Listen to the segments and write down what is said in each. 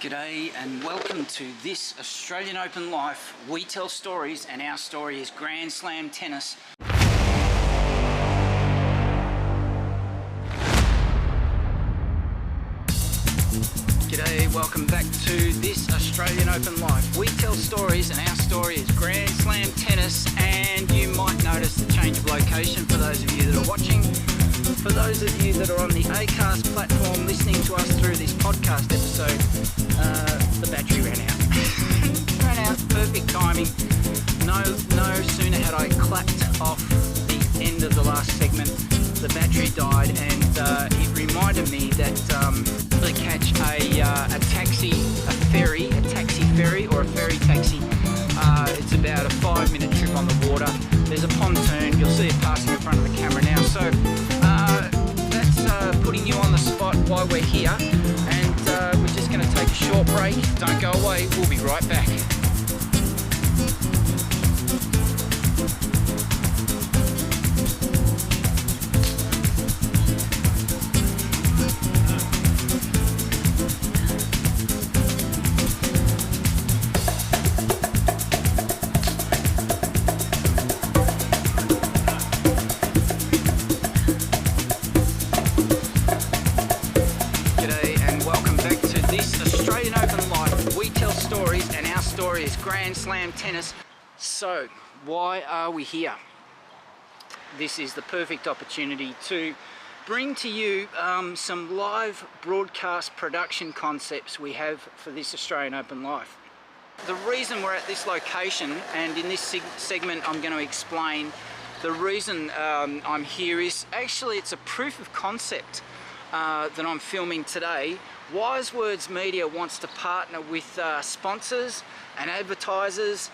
G'day and welcome to this Australian Open Life. We tell stories and our story is Grand Slam tennis. G'day, welcome back to this Australian Open Life. We tell stories and our story is Grand Slam tennis, and you might notice the change of location for those of you that are watching. For those of you that are on the Acast platform listening to us through this podcast episode, the battery ran out. Ran out, perfect timing. No sooner had I clapped off the end of the last segment, the battery died, and it reminded me that to catch a taxi ferry or a ferry taxi. It's about a 5-minute trip on the water. There's a pontoon, you'll see it passing in front of the camera now. So that's putting you on the spot while we're here, and we're just going to take a short break. Don't go away, we'll be right back. Grand Slam tennis. So why are we here? This is the perfect opportunity to bring to you some live broadcast production concepts we have for this Australian Open Life. The reason we're at this location, and in this segment I'm going to explain the reason I'm here, is actually it's a proof of concept that I'm filming today. Wise Words Media wants to partner with sponsors and advertisers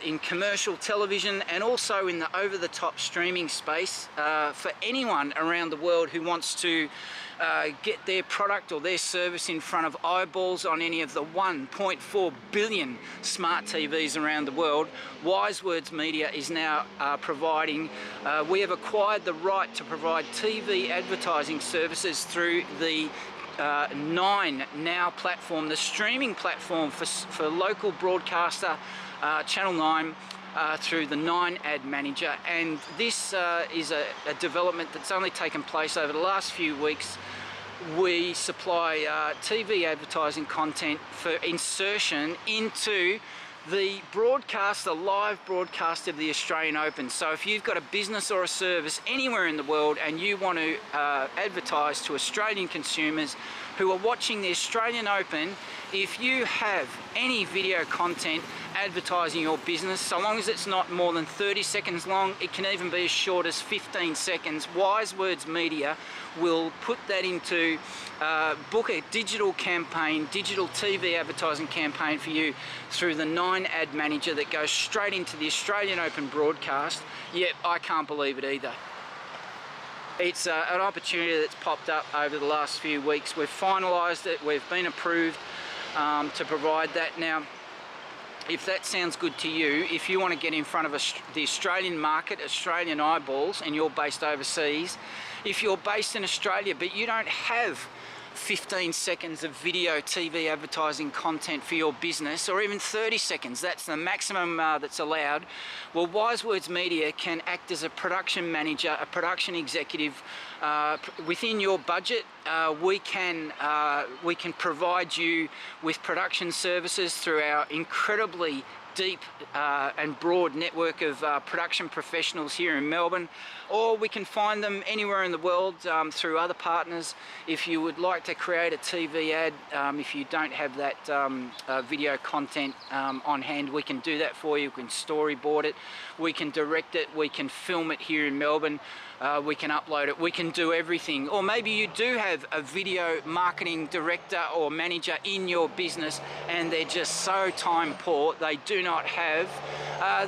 in commercial television and also in the over-the-top streaming space for anyone around the world who wants to get their product or their service in front of eyeballs on any of the 1.4 billion smart TVs around the world. Wise Words Media is now providing, we have acquired the right to provide TV advertising services through the 9 Now platform, the streaming platform for local broadcaster Channel 9 through the 9 Ad Manager. And this is a development that's only taken place over the last few weeks. We supply TV advertising content for insertion into the broadcast, the live broadcast of the Australian Open. So if you've got a business or a service anywhere in the world and you want to advertise to Australian consumers who are watching the Australian Open, if you have any video content advertising your business, so long as it's not more than 30 seconds long, it can even be as short as 15 seconds, Wise Words Media will put that into book a digital campaign, digital TV advertising campaign for you through the 9 Ad Manager that goes straight into the Australian Open broadcast. Yep, I can't believe it either. It's an opportunity that's popped up over the last few weeks. We've finalised it, we've been approved to provide that. Now, if that sounds good to you, if you want to get in front of the Australian market, Australian eyeballs, and you're based overseas, if you're based in Australia but you don't have 15 seconds of video TV advertising content for your business, or even 30 seconds, that's the maximum that's allowed, well, Wise Words Media can act as a production manager, a production executive within your budget. We can provide you with production services through our incredibly deep and broad network of production professionals here in Melbourne, or we can find them anywhere in the world through other partners. If you would like to create a TV ad, if you don't have that video content on hand, we can do that for you. We can storyboard it, we can direct it, we can film it here in Melbourne, we can upload it, we can do everything. Or maybe you do have a video marketing director or manager in your business and they're just so time poor, they do not have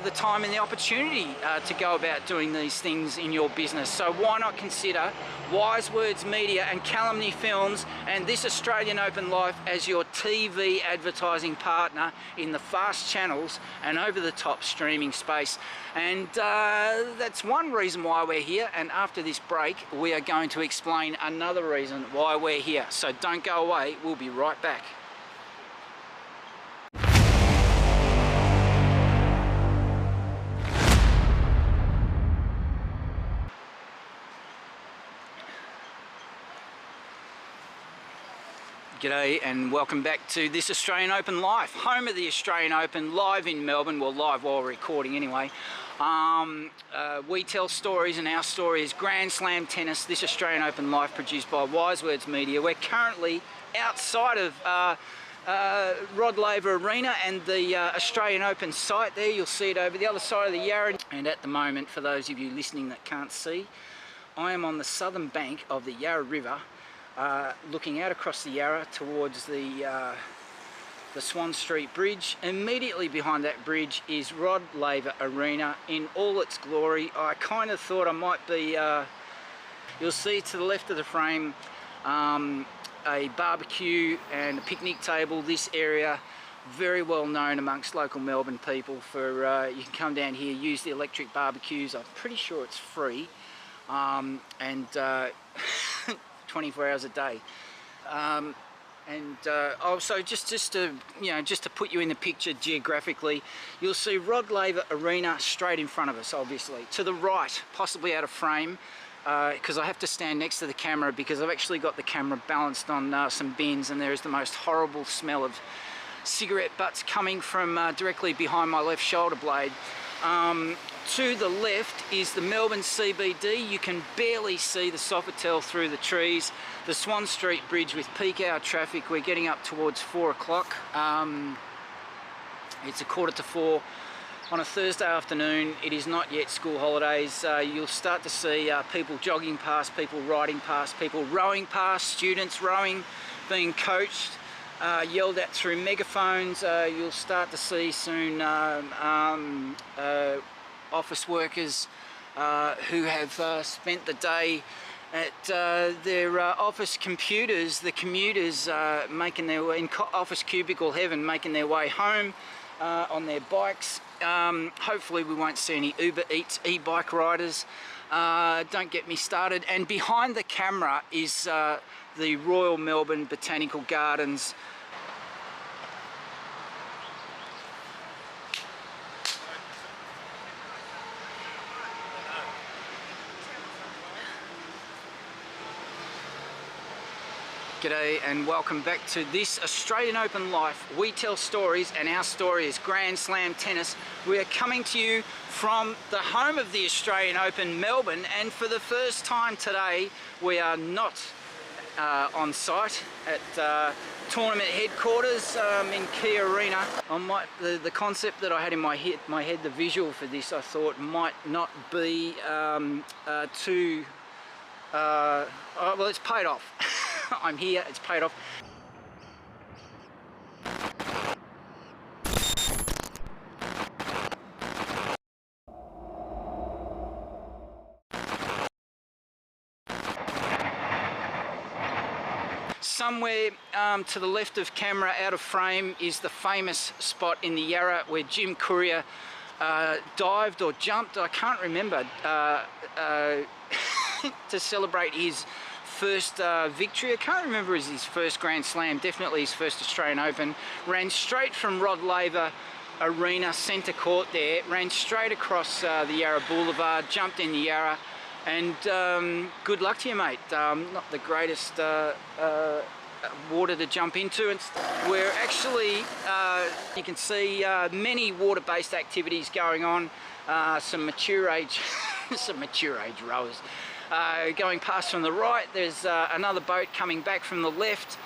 the time and the opportunity to go about doing these things in your business. So why not consider Wise Words Media and Calumny Films and this Australian Open Life as your TV advertising partner in the fast channels and over-the-top streaming space. And that's one reason why we're here, and after this break we are going to explain another reason why we're here. So don't go away, we'll be right back. G'day and welcome back to this Australian Open Live, home of the Australian Open, live in Melbourne, well live while we're recording anyway. We tell stories and our story is Grand Slam Tennis, this Australian Open Live produced by Wise Words Media. We're currently outside of Rod Laver Arena and the Australian Open site there. You'll see it over the other side of the Yarra. And at the moment, for those of you listening that can't see, I am on the southern bank of the Yarra River, looking out across the Yarra towards the Swan Street Bridge. Immediately behind that bridge is Rod Laver Arena in all its glory. I kind of thought I might be, you'll see to the left of the frame, a barbecue and a picnic table. This area very well known amongst local Melbourne people for, you can come down here, use the electric barbecues. I'm pretty sure it's free, and 24 hours a day. Also just to put you in the picture geographically, you'll see Rod Laver Arena straight in front of us, obviously. To the right, possibly out of frame, because I have to stand next to the camera because I've actually got the camera balanced on some bins, and there is the most horrible smell of cigarette butts coming from directly behind my left shoulder blade. To the left is the Melbourne CBD. You can barely see the Sofitel through the trees. The Swan Street Bridge with peak hour traffic. We're getting up towards 4 o'clock. It's 4:15 on a Thursday afternoon. It is not yet school holidays. You'll start to see people jogging past, people riding past, people rowing past, students rowing, being coached, yelled at through megaphones. You'll start to see soon office workers who have spent the day at their office computers, the commuters making their way in office cubicle heaven, making their way home on their bikes. Hopefully we won't see any Uber Eats e-bike riders. Don't get me started. And behind the camera is the Royal Melbourne Botanical Gardens. G'day and welcome back to this Australian Open Life. We tell stories and our story is Grand Slam Tennis. We are coming to you from the home of the Australian Open, Melbourne, and for the first time today we are not on site at tournament headquarters in Key Arena. The concept that I had in my head, the visual for this, I thought might not be too well, it's paid off. I'm here, it's paid off. Somewhere to the left of camera, out of frame, is the famous spot in the Yarra where Jim Courier dived or jumped, I can't remember, to celebrate his first victory. I can't remember as his first Grand Slam, definitely his first Australian Open. Ran straight from Rod Laver Arena, centre court there, ran straight across the Yarra Boulevard, jumped in the Yarra, and good luck to you, mate. Not the greatest water to jump into. And we're actually, you can see many water-based activities going on, some mature age, some mature age rowers. Going past from the right, there's another boat coming back from the left.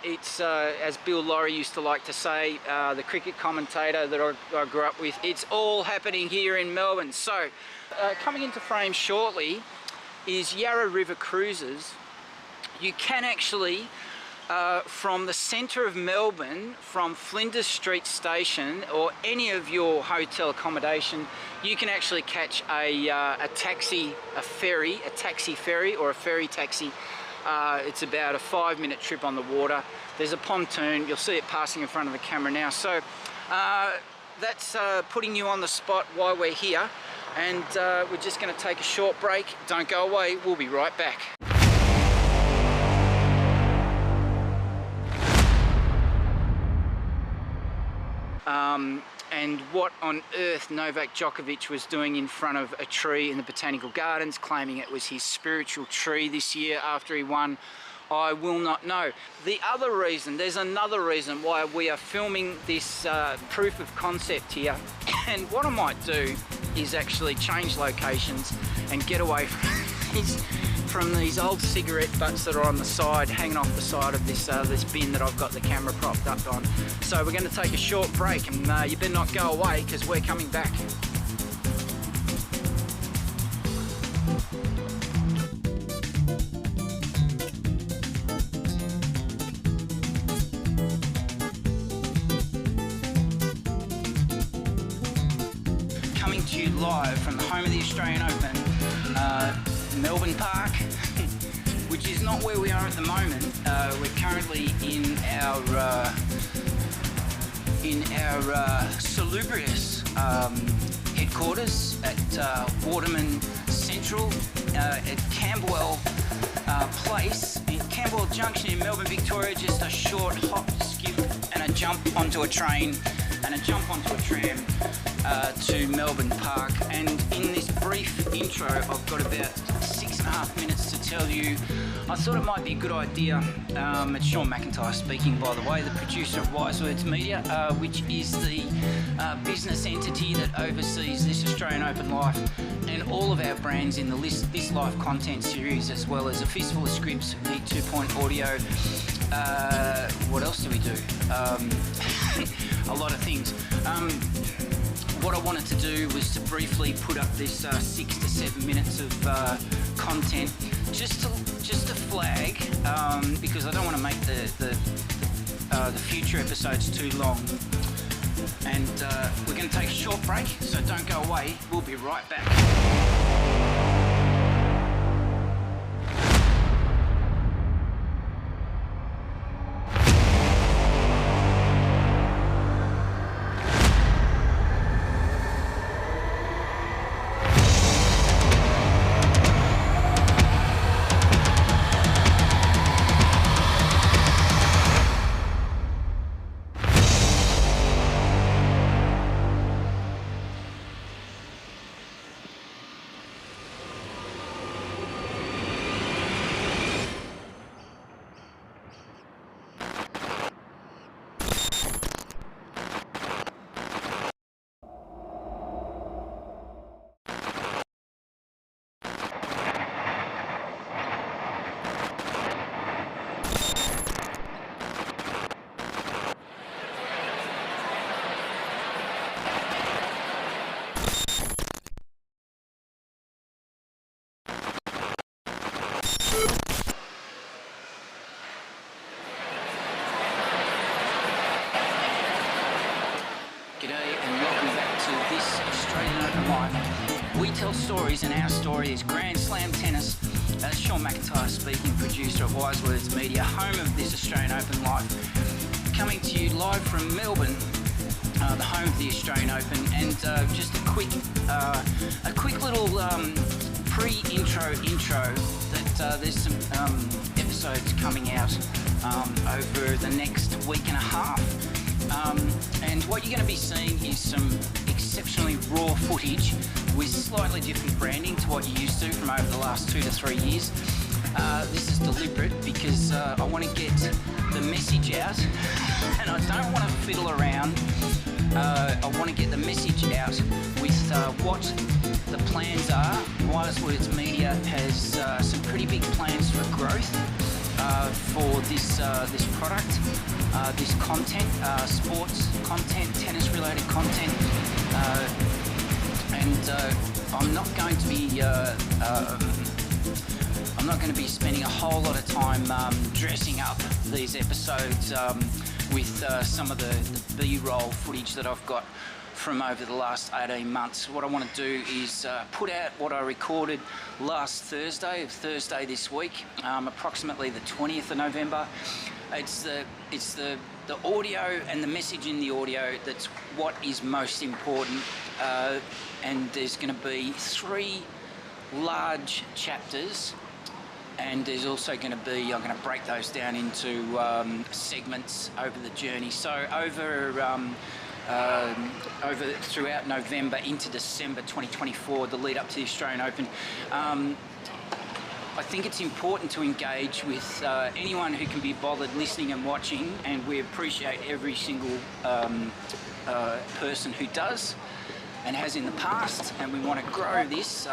It's, as Bill Laurie used to like to say, the cricket commentator that I grew up with, it's all happening here in Melbourne. So, coming into frame shortly is Yarra River Cruises. You can actually, from the centre of Melbourne, from Flinders Street Station or any of your hotel accommodation, you can actually catch a taxi ferry or a ferry taxi. It's about a 5-minute trip on the water. There's a pontoon, you'll see it passing in front of the camera now. So that's putting you on the spot while we're here, and we're just going to take a short break. Don't go away, we'll be right back. And what on earth Novak Djokovic was doing in front of a tree in the Botanical Gardens, claiming it was his spiritual tree this year after he won I will not know. The other reason, there's another reason why we are filming this proof of concept here, and what I might do is actually change locations and get away from these old cigarette butts that are on the side, hanging off the side of this this bin that I've got the camera propped up on. So we're going to take a short break, and you better not go away because we're coming back. Coming to you live from the home of the Australian Open, Melbourne Park, which is not where we are at the moment. We're currently in our salubrious headquarters at Waterman Central at Camberwell Place, in Camberwell Junction in Melbourne, Victoria. Just a short hop, skip, and a jump onto a train and a jump onto a tram to Melbourne Park. And in this brief intro, I've got about 6.5 minutes to tell you. I thought it might be a good idea. It's Sean McIntyre speaking, by the way, the producer of Wise Words Media, which is the business entity that oversees this Australian Open Life and all of our brands in the this live content series, as well as a fistful of scripts, Need 2 Point Audio. What else do we do? A lot of things. What I wanted to do was to briefly put up this 6 to 7 minutes of content, just to flag, because I don't want to make the future episodes too long. And we're going to take a short break, so don't go away. We'll be right back. We tell stories, and our story is Grand Slam tennis. Sean McIntyre speaking, producer of Wise Words Media, home of this Australian Open Life. Coming to you live from Melbourne, the home of the Australian Open, and just a quick little pre-intro that there's some episodes coming out over the next week and a half. And what you're going to be seeing is some exceptionally raw footage with slightly different branding to what you're used to from over the last 2 to 3 years. This is deliberate because I want to get the message out, and I don't want to fiddle around. I want to get the message out with what the plans are. Wise Words Media has some pretty big plans for growth for this product, this content, sports content, tennis-related content, and I'm not going to be spending a whole lot of time dressing up these episodes with some of the B-roll footage that I've got from over the last 18 months. What I want to do is put out what I recorded last Thursday this week, approximately the 20th of November. It's the audio and the message in the audio that's what is most important, and there's going to be 3 large chapters, and there's also going to be, I'm going to break those down into segments over the journey. So over throughout November into December 2024, the lead up to the Australian Open, I think it's important to engage with anyone who can be bothered listening and watching, and we appreciate every single person who does and has in the past, and we want to grow this.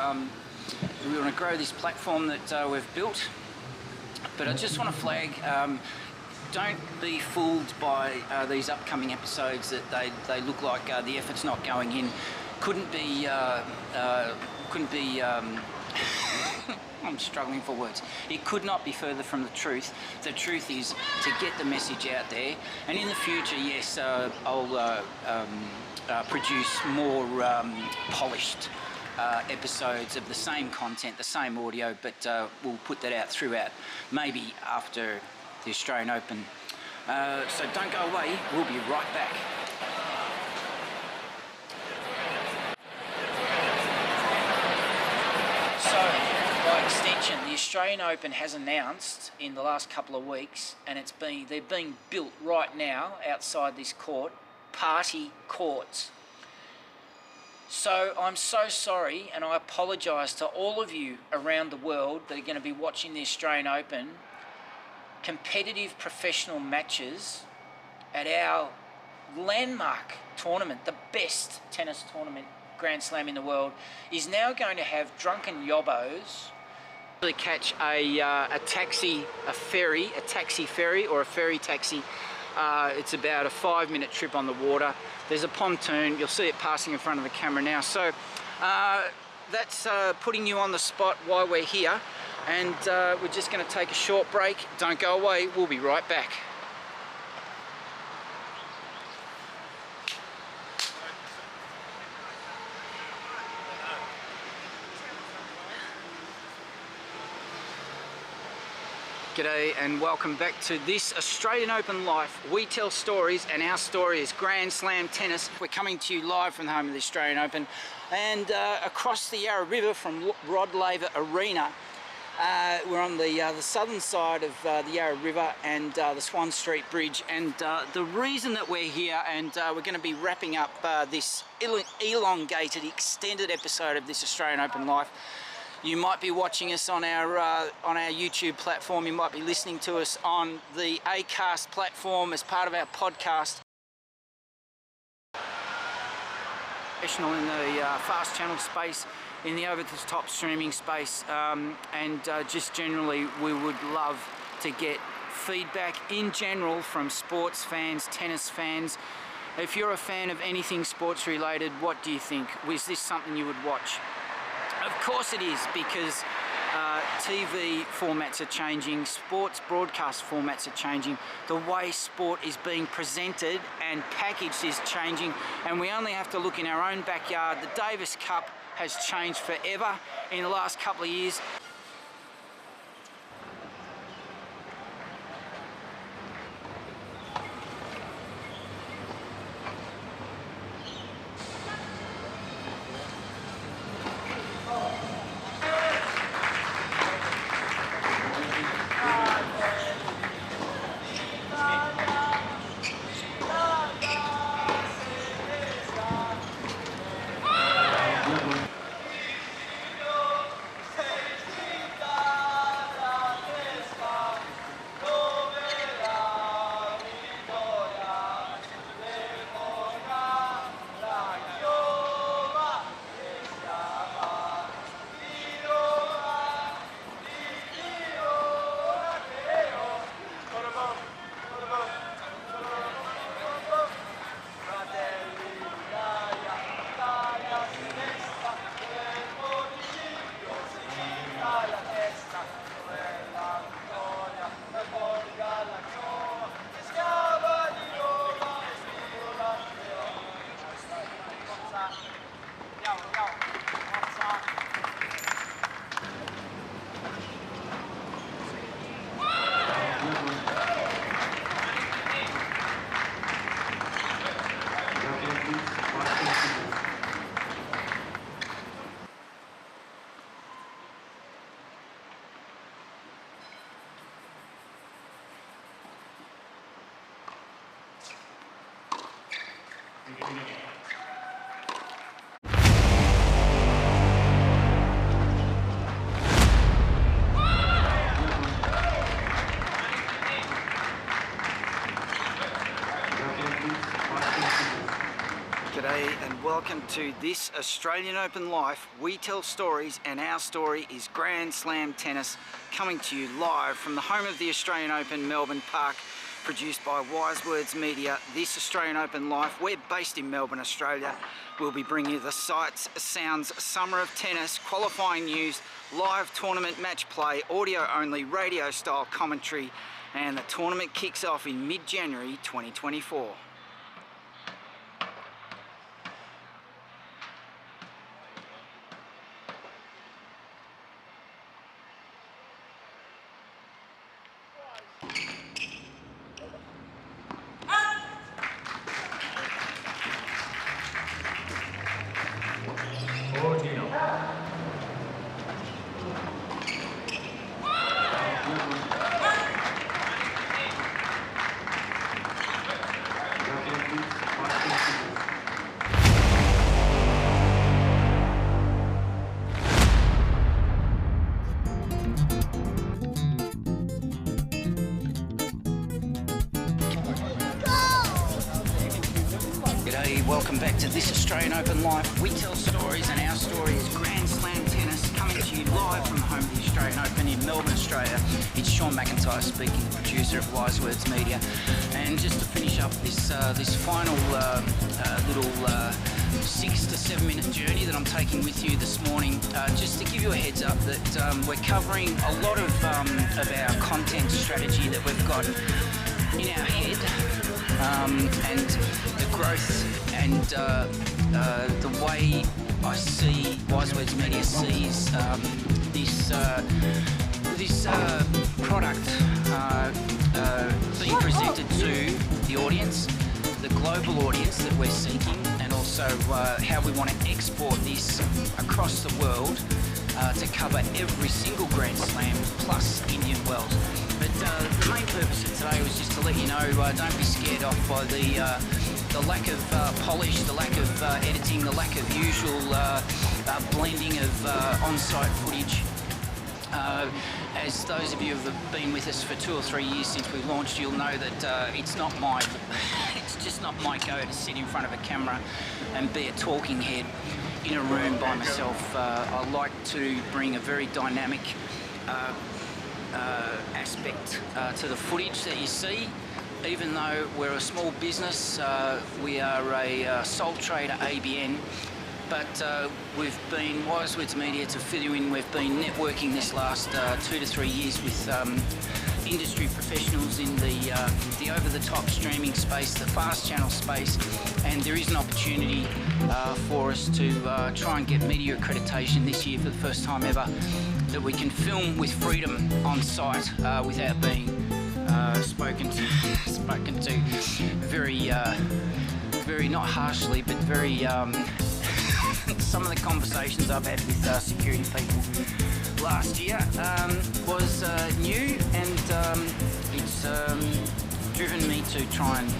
We want to grow this platform that we've built. But I just want to flag, don't be fooled by these upcoming episodes that they look like the effort's not going in. Couldn't be I'm struggling for words. It could not be further from the truth. The truth is to get the message out there, and in the future, yes, I'll produce more polished episodes of the same content, the same audio, but we'll put that out throughout, maybe after the Australian Open. So don't go away, we'll be right back. So, by extension, the Australian Open has announced in the last couple of weeks, and they're being built right now outside this court, party courts. So I'm so sorry, and I apologise to all of you around the world that are going to be watching the Australian Open. Competitive professional matches at our landmark tournament, the best tennis tournament, Grand Slam in the world, is now going to have drunken yobbos catch a taxi ferry or a ferry taxi. It's about a 5-minute trip on the water. There's a pontoon, you'll see it passing in front of the camera now. So that's putting you on the spot while we're here, and we're just going to take a short break. Don't go away, we'll be right back. G'day and welcome back to this Australian Open Life. We tell stories, and our story is Grand Slam tennis. We're coming to you live from the home of the Australian Open, and across the Yarra River from Rod Laver Arena. We're on the southern side of the Yarra River and the Swan Street Bridge, and the reason that we're here, and we're going to be wrapping up this elongated, extended episode of this Australian Open Life. You might be watching us on our YouTube platform. You might be listening to us on the Acast platform as part of our podcast. Professional in the fast channel space, in the over-the-top streaming space, and just generally, we would love to get feedback in general from sports fans, tennis fans. If you're a fan of anything sports related, what do you think? Was this something you would watch? Of course it is, because TV formats are changing, sports broadcast formats are changing, the way sport is being presented and packaged is changing, and we only have to look in our own backyard. The Davis Cup has changed forever in the last couple of years. welcome to this Australian Open Life. We tell stories and our story is Grand Slam Tennis, coming to you live from the home of the Australian Open, Melbourne Park, produced by Wise Words Media. This Australian Open Life, we're based in Melbourne, Australia. We'll be bringing you the sights, sounds, summer of tennis, qualifying news, live tournament match play, audio only, radio style commentary, and the tournament kicks off in mid-January 2024. Welcome back to this Australian Open Life. We tell stories and our story is Grand Slam Tennis, coming to you live from the home of the Australian Open in Melbourne, Australia. It's Sean McIntyre speaking, producer of Wise Words Media. And just to finish up this final little 6 to 7 minute journey that I'm taking with you this morning, just to give you a heads up that we're covering a lot of our content strategy that we've got in our head, and the growth and the way I see Wise Words Media sees this product being presented to the audience, the global audience that we're seeking, and also how we want to export this across the world to cover every single Grand Slam plus Indian Wells. But the main purpose of today was just to let you know, don't be scared off by the lack of polish, the lack of editing, the lack of usual blending of on-site footage. As those of you who have been with us for 2 or 3 years since we launched, you'll know that it's just not my go to sit in front of a camera and be a talking head in a room by myself. I like to bring a very dynamic aspect to the footage that you see. Even though we're a small business, we are a sole trader ABN, but we've been, Wise Words Media, to fill you in, we've been networking this last 2 to 3 years with industry professionals in the over-the-top streaming space, the fast channel space, and there is an opportunity for us to try and get media accreditation this year for the first time ever, that we can film with freedom on site without being spoken to very, not harshly, but very, some of the conversations I've had with security people last year was new, and it's driven me to try and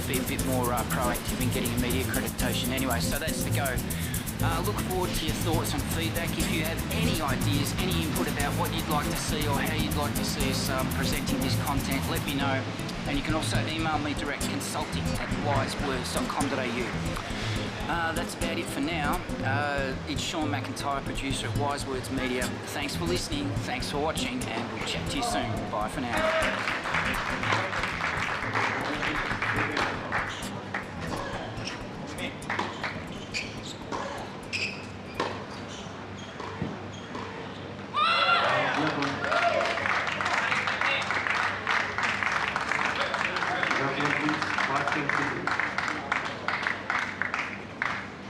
be a bit more proactive in getting a media accreditation. Anyway, so that's the go. Look forward to your thoughts and feedback. If you have any ideas, any input about what you'd like to see or how you'd like to see us presenting this content, let me know. And you can also email me direct, consulting@wisewords.com.au. That's about it for now. It's Sean McIntyre, producer of Wise Words Media. Thanks for listening, thanks for watching, and we'll chat to you soon. Bye for now.